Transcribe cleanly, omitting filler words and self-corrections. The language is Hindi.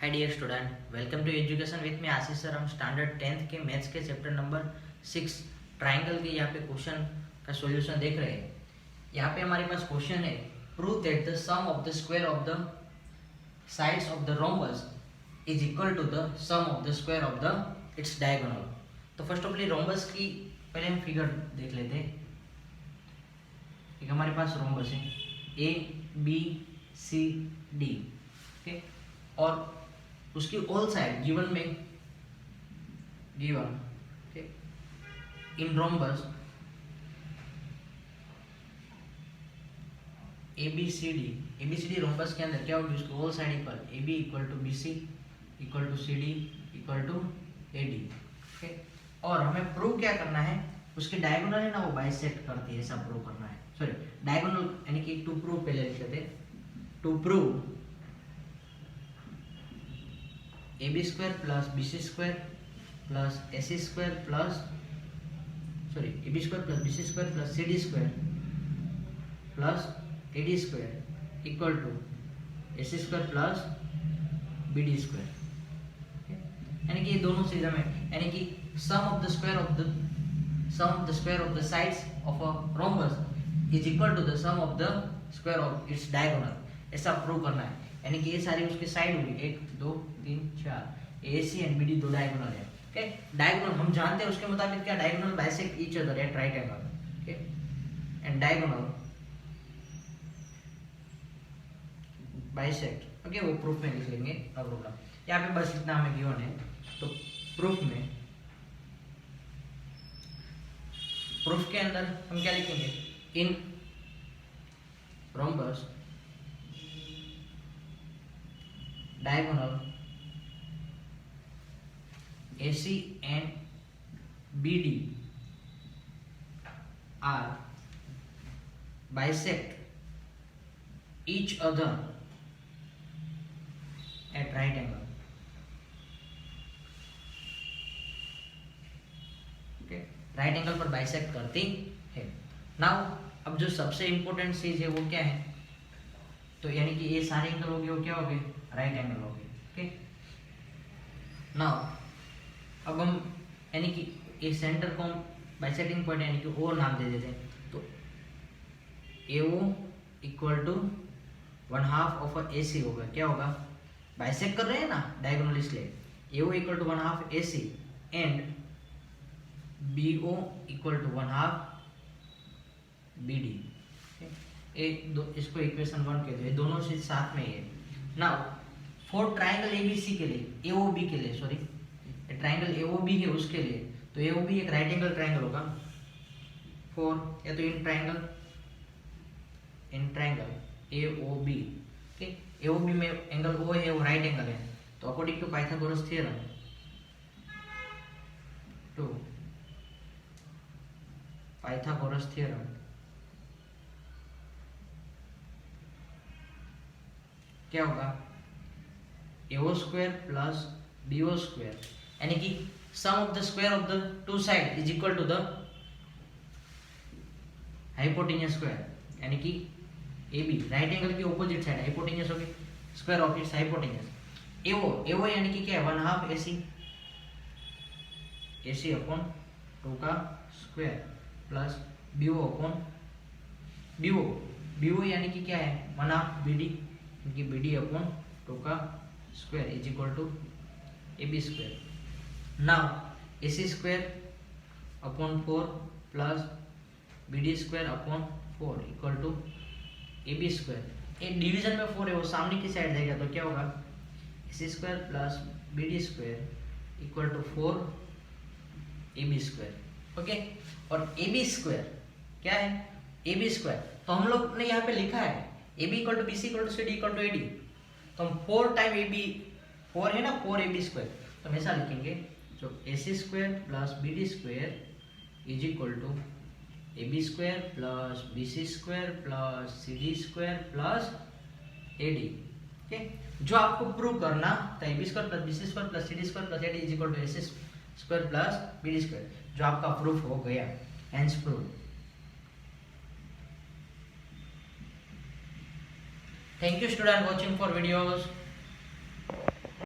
Hi dear student, welcome to education with me Ashish sir. हम स्टैंडर्ड 10th के मैथ्स के चैप्टर नंबर 6 ट्राइंगल के यहाँ पे क्वेश्चन का सॉल्यूशन देख रहे हैं। यहाँ पे हमारे पास क्वेश्चन है, prove that the sum of the square of the sides of the rhombus is equal to the sum of the square of the its diagonal. तो फर्स्ट ऑफ ऑल रोम्बस की पहले हम फिगर देख लेते हैं। एक हमारे पास रोम्बस है A B C D, okay, और उसकी ऑल साइड गिवन में given in rhombus A B C D rhombus के अंदर क्या होगी, उसकी all side equal A B equal to B C equal to C D equal to A D, okay. और हमें प्रूव क्या करना है, उसकी डायगोनल है ना वो बाइसेक्ट करती है, ऐसा प्रूव करना है। सॉरी, डायगोनल यानी कि टू प्रूव पहले लिख लेते, to prove A B square plus B C square plus A C square plus A B square plus B C square plus C D square plus A D square equal to A C square plus B D square. यानी कि ये दोनों चीज हमें, यानी कि sum of the square of the sides of a rhombus is equal to the sum of the square of its diagonal, ऐसा प्रूव करना है। यानी कि ये सारी उसकी साइड होगी 1 2 3 4, A C and B D दो डायगोनल है, ओके। डायगोनल हम जानते हैं उसके मुताबिक क्या, diagonal bisect each other at right angle, okay, and diagonal bisect, okay. वो प्रूफ में लिख लेंगे, नो प्रॉब्लम। यहाँ पे बस इतना हमें गिवन है। तो प्रूफ के अंदर हम क्या लिखेंगे, इन rhombus diagonal AC and BD are bisect each other at right angle, okay, right angle पर बाइसेक्ट करती है। नाउ अब जो सबसे इंपॉर्टेंट चीज है वो क्या है, तो यानी कि ये सारे एंगल हो गए, वो क्या हो गए, राइट एंगल हो गए, ओके। नाउ अब हम यानी कि ये सेंटर को हम बाइसेक्टिंग पॉइंट यानी कि ओ नाम दे देते हैं। तो ए ओ इक्वल टू 1/2 ऑफ ए सी होगा, क्या होगा, बाइसेक्ट कर रहे हैं ना डायगोनल, इसलिए A O equal to 1/2 A C and B O equal to 1/2 B D. इसको इक्वेशन 1 कहते हैं, दोनों चीज साथ में ही है। नाउ फॉर ट्राइंगल एबीसी के लिए, एओबी के लिए, सॉरी ट्राइंगल एओबी है उसके लिए, तो एओबी एक राइट एंगल ट्राइंगल होगा फॉर, या तो in triangle AOB, okay. AOB में एंगल ओ है, वो राइट एंगल है। तो अकॉर्डिंग टू पाइथागोरस थ्योरम, क्या होगा, AO square plus BO square, यानी कि sum of the square of the two side is equal to the hypotenuse square, यानी कि ए बी राइट एंगल की ऑपोजिट साइड हाइपोटेन्यूस होगी, square of its hypotenuse. AO यानी कि क्या है, 1/2 AC अपॉन 2 का square plus BO upon BO यानी कि क्या है, 1/2 BD, क्योंकि BD अपॉन 2 का square is equal to AB square. Now AC square upon 4 plus BD square upon 4 equal to AB square. एक डिवीजन में 4 है, वो सामने की साइड जाएगा, तो क्या होगा, AC square plus BD square equal to 4 AB square, okay. और AB स्क्वायर क्या है, AB स्क्वायर, तो हम लोग ने यहाँ पे लिखा है AB equal to BC equal to CD equal to AD, तो हम 4 टाइम AB, 4 है ना, 4 AB स्क्वायर, तो हम ऐसा लिखेंगे, जो AC square plus BD square is equal to AB square plus BC square plus CD square plus AD, okay. जो आपको प्रूव करना था, AB square plus BC square plus CD square plus AD is equal to AC square plus BD square, जो आपका प्रूफ हो गया, hence prove. Thank you student watching for videos.